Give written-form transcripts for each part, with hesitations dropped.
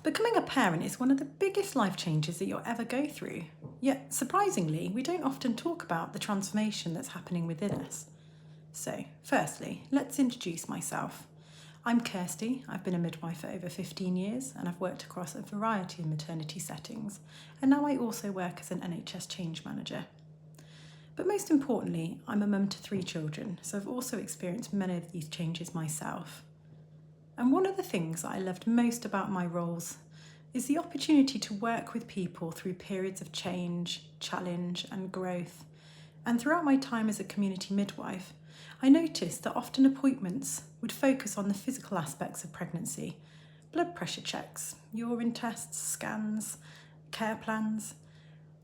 Becoming a parent is one of the biggest life changes that you'll ever go through. Yet, surprisingly, we don't often talk about the transformation that's happening within us. So, firstly, let's introduce myself. I'm Kirsty. I've been a midwife for over 15 years and I've worked across a variety of maternity settings, and now I also work as an NHS change manager. But most importantly, I'm a mum to 3 children, so I've also experienced many of these changes myself. And one of the things that I loved most about my roles is the opportunity to work with people through periods of change, challenge, and growth. And throughout my time as a community midwife, I noticed that often appointments would focus on the physical aspects of pregnancy: blood pressure checks, urine tests, scans, care plans.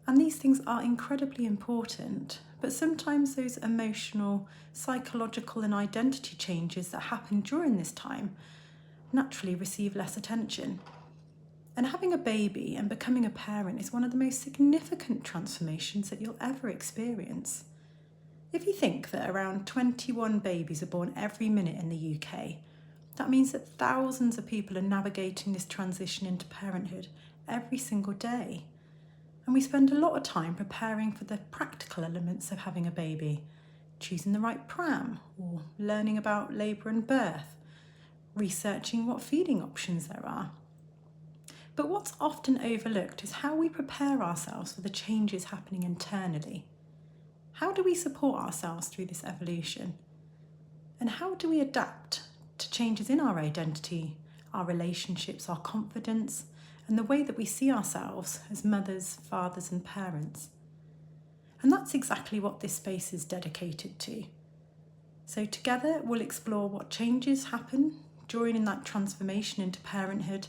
And these things are incredibly important, but sometimes those emotional, psychological, and identity changes that happen during this time naturally receive less attention. And having a baby and becoming a parent is one of the most significant transformations that you'll ever experience. If you think that around 21 babies are born every minute in the UK, that means that thousands of people are navigating this transition into parenthood every single day. And we spend a lot of time preparing for the practical elements of having a baby, choosing the right pram, or learning about labour and birth, researching what feeding options there are. But what's often overlooked is how we prepare ourselves for the changes happening internally. How do we support ourselves through this evolution? And how do we adapt to changes in our identity, our relationships, our confidence, and the way that we see ourselves as mothers, fathers, and parents? And that's exactly what this space is dedicated to. So together we'll explore what changes happen during that transformation into parenthood,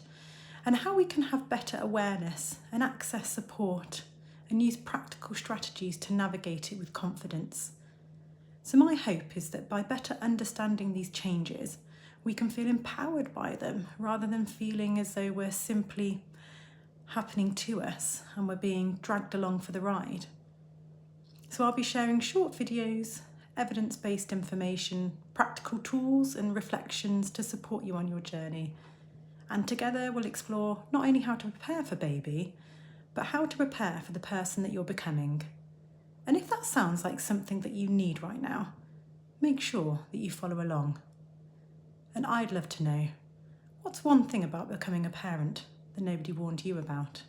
and how we can have better awareness and access support and use practical strategies to navigate it with confidence. So my hope is that by better understanding these changes, we can feel empowered by them rather than feeling as though we're simply happening to us and we're being dragged along for the ride. So I'll be sharing short videos, evidence-based information, practical tools and reflections to support you on your journey. And together we'll explore not only how to prepare for baby, but how to prepare for the person that you're becoming. And if that sounds like something that you need right now, make sure that you follow along. And I'd love to know, what's one thing about becoming a parent that nobody warned you about?